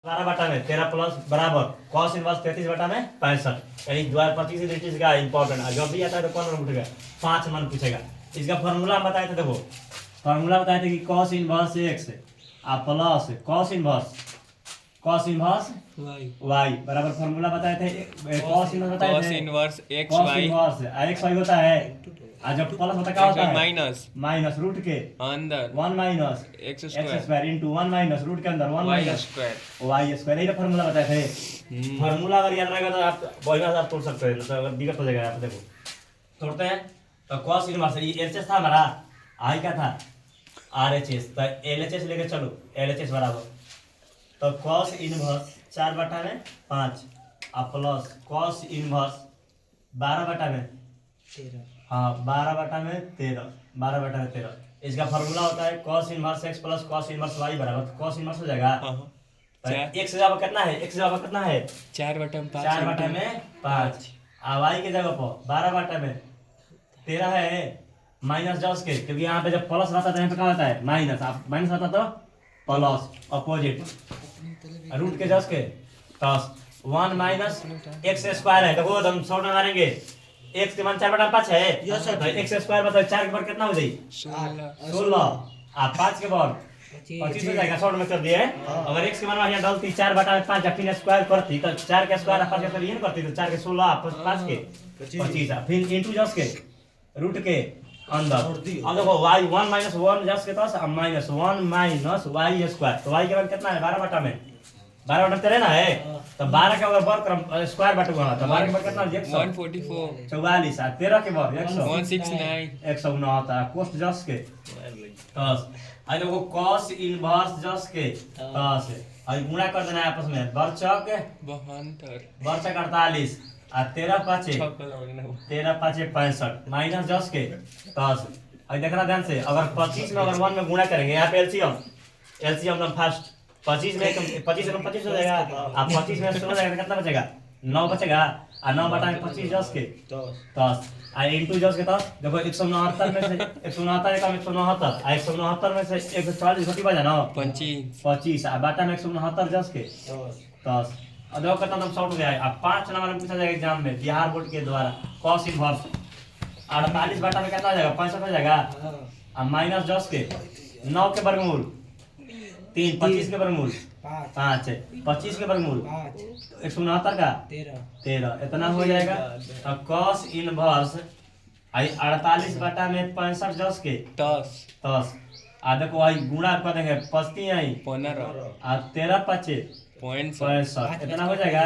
12 बटा में 13 प्लस बराबर cos इनवर्स 33 बटा में 65। यानी 25 का इंपॉर्टेंट है। जब भी आता है तो कौन नंबर पूछेगा? 5 नंबर पूछेगा। इसका फॉर्मूला हम बताए थे, देखो फॉर्मूला बताए थे कि cos inverse x plus cos inverse y बराबर फॉर्मूला बताए थे। cos इनवर्स बताए थे, cos inverse x cos y inverse x y होता है, और जब प्लस होता है क्या होता है? माइनस रूट के अंदर 1 minus x x square square into 1 minus root के अंदर 1 y minus square. Y square. यही फॉर्मूला बताए थे। फॉर्मूला अगर याद रहेगा तो आप बढ़िया से आप तोड़ सकते हैं, तो अगर दिक्कत हो जाएगा। आप देखो तोड़ते हैं तो cos इनवर्स ये एलएचएस था हमारा, आई क्या था? आरएचएस। तो एलएचएस लेके चलो, एलएचएस बराबर तो cos इनवर्स 4 बटा में 5 प्लस cos इनवर्स 12 बटा में 13। हाँ 12 बटा में 13 इसका फॉर्मूला होता है cos inverse x plus cos inverse y बराबर cos इनवर्स हो जाएगा। x जगह कितना है? x जगह कितना है? 4 बटा में 5 4 बटा में 5 y की जगह पर 12 बटा में 13 है माइनस जस के, क्योंकि यहाँ पे जब प्लस रहता है तो यहाँ पे क्या होता है? माइनस। आप माइनस रहता तो प्लस अपोजिट रूट के जस के प्लस 1 माइनस एक्स स्क्वायर है। देखो हम शॉर्ट में मारेंगे, x के मान 4 बटा में 5 है तो एक्स स्क्वायर मतलब 4 के बाद कितना हो जाएगी? 16 आप 5 के बाद 25 हो जाएगा। शॉर्ट में कर दिए। अगर x के मान यहाँ डालती 4 बटा में 5 फिर स्क्वायर करती तो 4 के स्क्वायर 5 के स्क्वायर ये करती तो 4 के 16 5 के 25 फिर इंटू जस के रूट के अंदर। अब देखो y 1 माइनस 1 जस के पास माइनस 1 माइनस y स्क्वायर, तो y के बाद कितना है? 12 बटा में 12 बटा 13 ना है, तो 12 के अगर वर्ग क्रम स्क्वायर बटूंगा तो 12 के बाद कितना? 144 44 और 13 के बाद 169 169 कोस्ट जस के तस। आई देखो cos इनवर्स जस के तस आई गुणा कर देना है आपस में, बरचक 48 और 13 पाँचे 65 माइनस जस के तस। आई देखना ध्यान से, अगर 25 में अगर 1 में गुणा करेंगे, यहाँ पे एलसीएम एकदम फास्ट 25 में 25 हो जाएगा, आप 25 में 16 हो जाएगा तो कितना बचेगा? 9 बचेगा और 9 बटा में 25 जस के 10 और इंटू जस के 10। देखो 169 में से 169 कम 169 और 169 में से 140 घटी बजा ना 25 और बटा में 169 जस के 10। और देखो कितना एकदम शॉर्ट हो गया है। अब 5 नंबर में पूछा जाएगा एग्जाम में बिहार बोर्ड के द्वारा cos इनवर्स 48 बटा में कितना हो जाएगा? 65 हो जाएगा और माइनस जस के 9 के वर्गमूल 3 25 के वर्गमूल 5 25 के वर्गमूल 169 का 13 इतना हो जाएगा। तो cos इनवर्स 48 बटा में 65 जस के 10 आ देखो आई गुणा कर देंगे 25 आई 15 और 13 5 65 इतना हो जाएगा।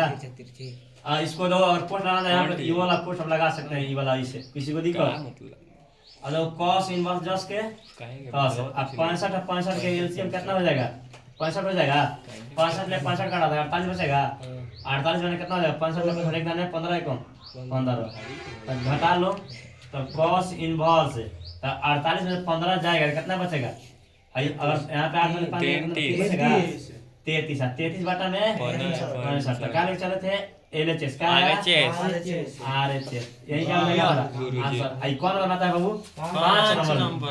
इसको दो और पोस्ट लगाना है यहाँ पे, ये वाला पोस्ट हम लगा सकते हैं, ये वाला इसे किसी को दिक्कत? और cos इनवर्स जस के 10 अब 65 के एलसीएम कितना हो जाएगा? 65 हो जाएगा। 65 में 65 काटा था 48 बचेगा। 48 में कितना हो जाएगा? 65 में घटा देना है 15 कम 15 घटा लो तो cos इनवर्स तो 48 में 15 जाएगा कितना बचेगा? अगर यहाँ पे 8 में 5 बचेगा 33 बटा में 65 क्या लिख चले थे? एलएचएस का आरएचएस यही क्या हो जाएगा? आंसर आई कौन बनाता है बाबू? 5 नंबर।